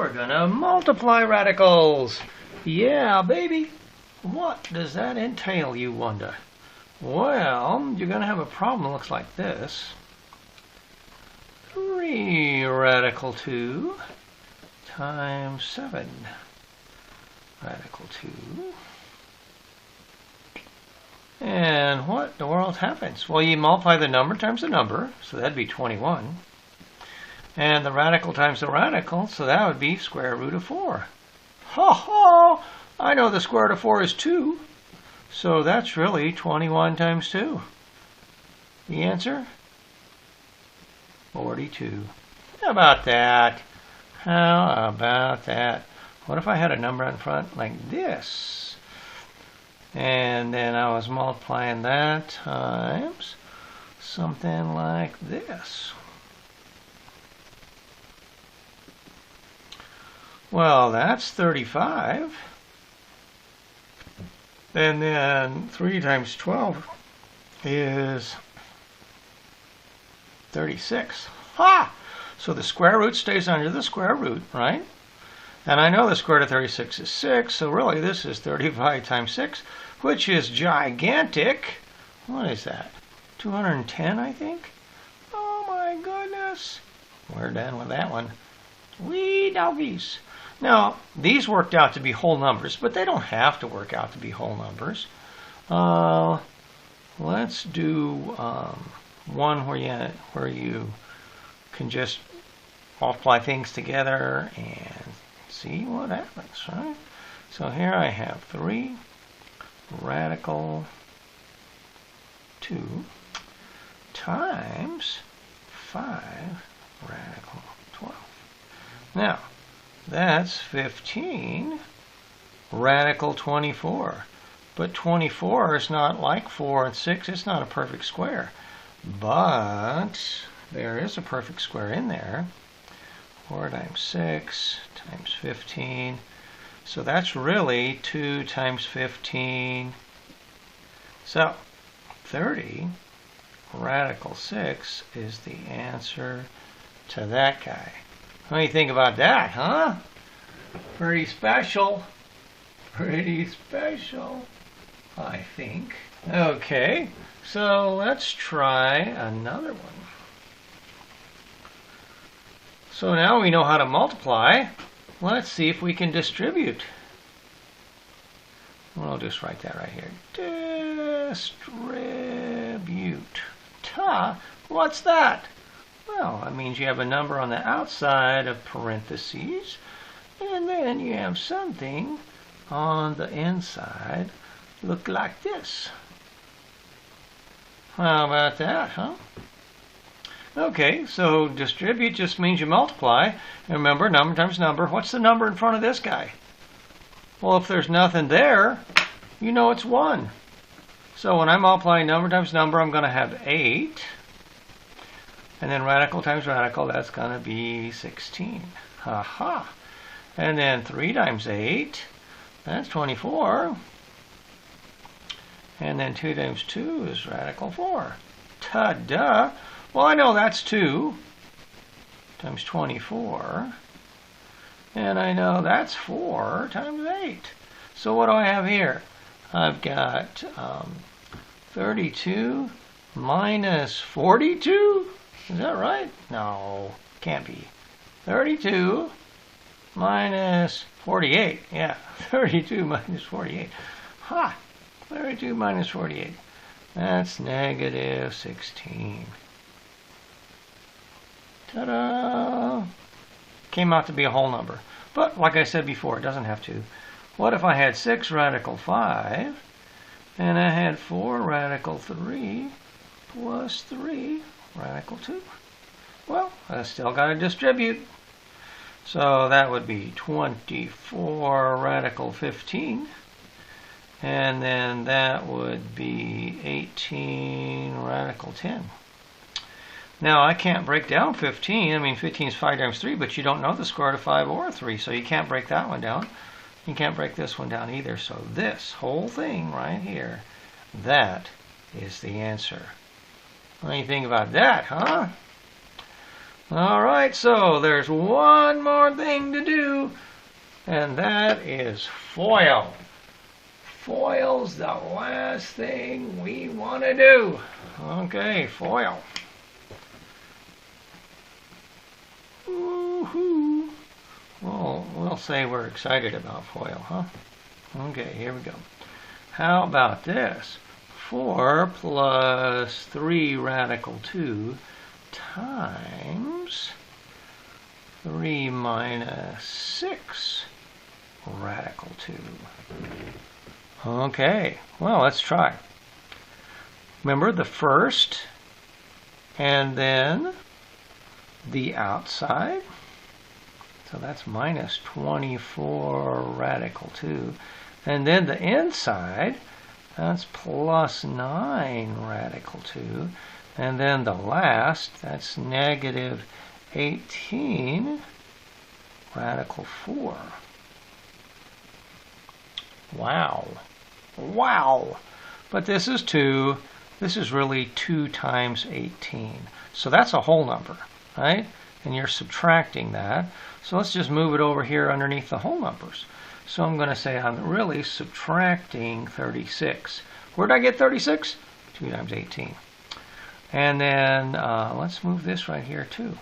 we're gonna multiply radicals. Yeah, baby. What does that entail, you wonder? Well, you're gonna have a problem that looks like this. 3 radical 2 times 7 radical 2. And what in the world happens? Well, you multiply the number times the number, so that'd be 21. And the radical times the radical, so that would be square root of 4. Ha ha! I know the square root of 4 is 2. So that's really 21 times 2. The answer? 42. How about that? How about that? What if I had a number in front like this? And then I was multiplying that times something like this. Well, that's 35. And then 3 times 12 is 36. Ha! So the square root stays under the square root, right? And I know the square root of 36 is 6, so really this is 35 times 6, which is gigantic. What is that? 210, I think? Oh my goodness. We're done with that one. Wee doggies. Now, these worked out to be whole numbers, but they don't have to work out to be whole numbers. Let's do one where you can just multiply things together and see what happens, right? So here I have 3 radical 2 times 5 radical 12. Now, that's 15 radical 24. But 24 is not like 4 and 6. It's not a perfect square. But there is a perfect square in there. 4 times 6 times 15. So that's really 2 times 15. So 30 radical 6 is the answer to that guy. What do you think about that, huh? Pretty special. Pretty special, I think. Okay, so let's try another one. So now we know how to multiply. Let's see if we can distribute. We'll just write that right here. Distribute. What's that? Well, that means you have a number on the outside of parentheses, and then you have something on the inside look like this. How about that, huh? Okay, so distribute just means you multiply. And remember, number times number. What's the number in front of this guy? Well, if there's nothing there, you know it's 1. So when I multiply number times number, I'm going to have 8. And then radical times radical, that's going to be 16. Ha ha. And then 3 times 8, that's 24. And then 2 times 2 is radical 4. Ta-da! Well, I know that's 2 times 24. And I know that's 4 times 8. So what do I have here? I've got 32 minus 42. Is that right? No, can't be. 32 minus 48. Yeah, 32 minus 48. Ha! 32 minus 48. That's negative 16. Ta-da! Came out to be a whole number. But like I said before, it doesn't have to. What if I had 6 radical 5, and I had 4 radical 3 plus 3 radical 2? Well, I still got to distribute. So that would be 24 radical 15. And then that would be 18 radical 10. Now, I can't break down 15. I mean, 15 is 5 times 3, but you don't know the square root of 5 or 3, so you can't break that one down. You can't break this one down either. So this whole thing right here, that is the answer. What do you think about that, huh? All right, so there's one more thing to do, and that is FOIL. FOIL's the last thing we want to do. Okay, FOIL. Woohoo! Well, we'll say we're excited about FOIL, huh? Okay, here we go. How about this? 4 plus 3 radical 2 times 3 minus 6 radical 2. Okay, well, let's try. Remember the first and then the outside. So that's minus 24 radical 2. And then the inside, that's plus 9 radical 2. And then the last, that's negative 18 radical 4. Wow. Wow. But this is 2. This is really 2 times 18. So that's a whole number, right? And you're subtracting that. So let's just move it over here underneath the whole numbers. So I'm going to say I'm really subtracting 36. Where did I get 36? 2 times 18. And then let's move this right here too.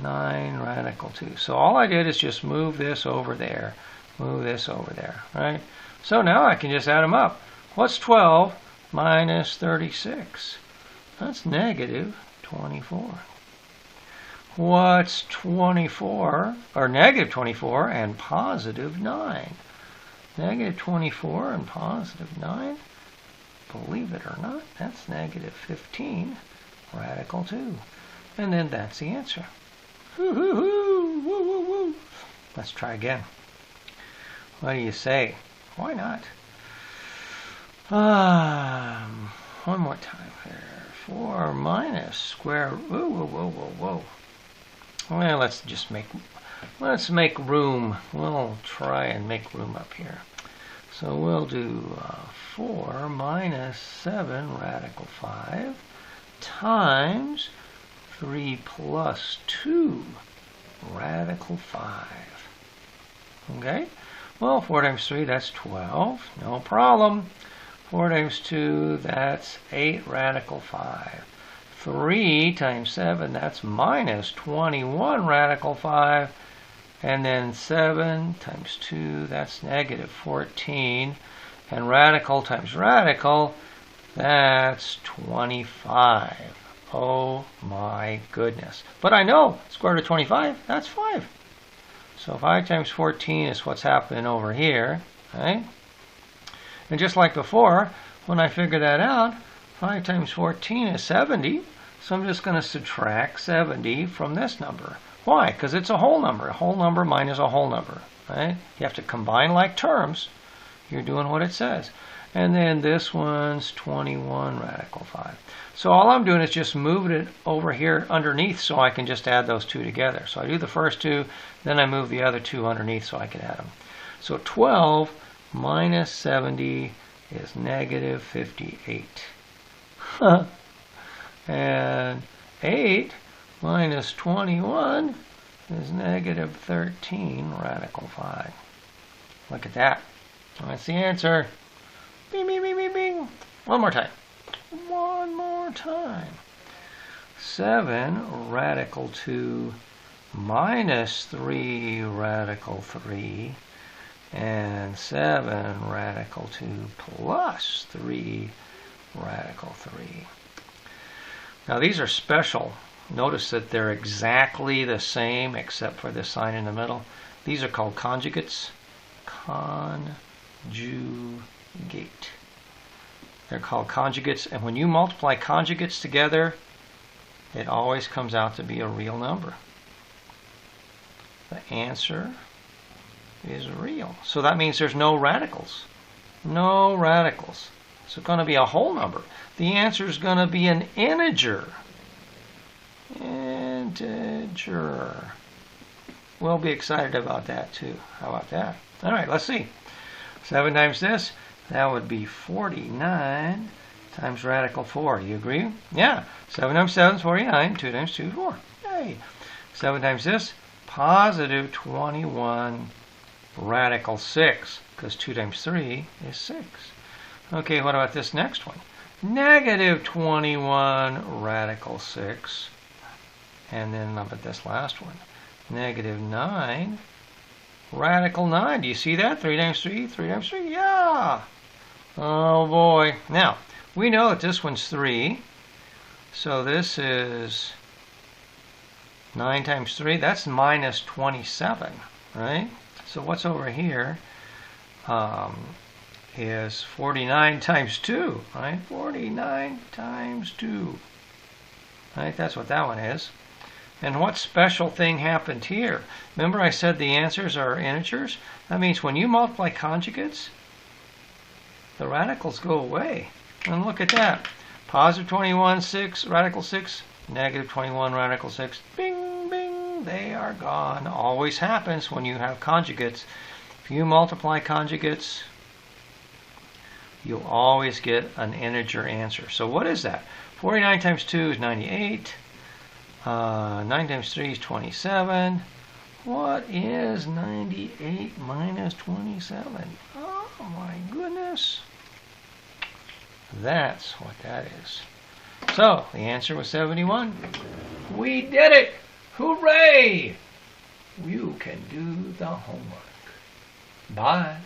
9 radical 2. So all I did is just move this over there. Move this over there, right? So now I can just add them up. What's 12 minus 36? That's negative 24. What's 24, or negative 24 and positive 9? Negative 24 and positive 9, believe it or not, that's negative 15 radical 2. And then that's the answer. Woo, woo, woo, woo, woo, woo. Let's try again. What do you say? Why not? One more time here. 4 minus square. Whoa, whoa, whoa, whoa, whoa. Well, let's make room. We'll try and make room up here. So we'll do 4 minus 7 radical 5 times 3 plus 2 radical 5. Okay? Well, 4 times 3, that's 12. No problem. 4 times 2, that's 8 radical 5. 3 times 7, that's minus 21 radical 5. And then 7 times 2, that's negative 14. And radical times radical, that's 25. Oh my goodness. But I know square root of 25, that's 5. So 5 times 14 is what's happening over here, right? And just like before, when I figure that out, 5 times 14 is 70. So I'm just going to subtract 70 from this number. Why? Because it's a whole number. A whole number minus a whole number, right? You have to combine like terms. You're doing what it says. And then this one's 21 radical 5. So all I'm doing is just moving it over here underneath so I can just add those two together. So I do the first two, then I move the other two underneath so I can add them. So 12 minus 70 is negative 58. And 8 minus 21 is negative 13 radical 5. Look at that. That's the answer. Bing, bing, bing, bing, bing. One more time. One more time. 7 radical 2 minus 3 radical 3 and 7 radical 2 plus 3 radical 3. Now these are special. Notice that they're exactly the same except for the sign in the middle. These are called conjugates. Conjugate. They're called conjugates, and when you multiply conjugates together, it always comes out to be a real number. The answer is real. So that means there's no radicals. No radicals. So it's going to be a whole number. The answer is going to be an integer. Integer. We'll be excited about that too. How about that? All right, let's see. 7 times this, that would be 49 times radical 4. You agree? Yeah. 7 times 7 is 49. 2 times 2 is 4. Yay. 7 times this, positive 21 radical 6, because 2 times 3 is 6. Okay, what about this next one? Negative 21 radical 6. And then how about this last one? Negative 9 radical 9. Do you see that? 3 times 3, 3 times 3. Yeah! Oh boy. Now, we know that this one's 3. So this is 9 times 3. That's minus 27, right? So what's over here is 49 times 2, right? 49 times 2. Right? That's what that one is. And what special thing happened here? Remember I said the answers are integers? That means when you multiply conjugates, the radicals go away. And look at that. Positive 21, 6, radical 6, negative 21, radical 6. Bing, bing, they are gone. Always happens when you have conjugates. If you multiply conjugates, you'll always get an integer answer. So what is that? 49 times 2 is 98. 9 times 3 is 27. What is 98 minus 27? Oh my goodness. That's what that is. So, the answer was 71. We did it! Hooray! You can do the homework. Bye.